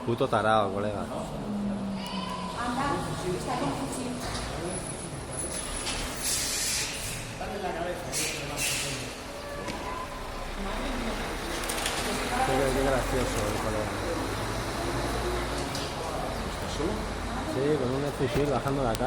Puto tarao, colega. Anda, está con fusil. Qué gracioso el colega. ¿Estás solo? Sí, con un fusil bajando la calle.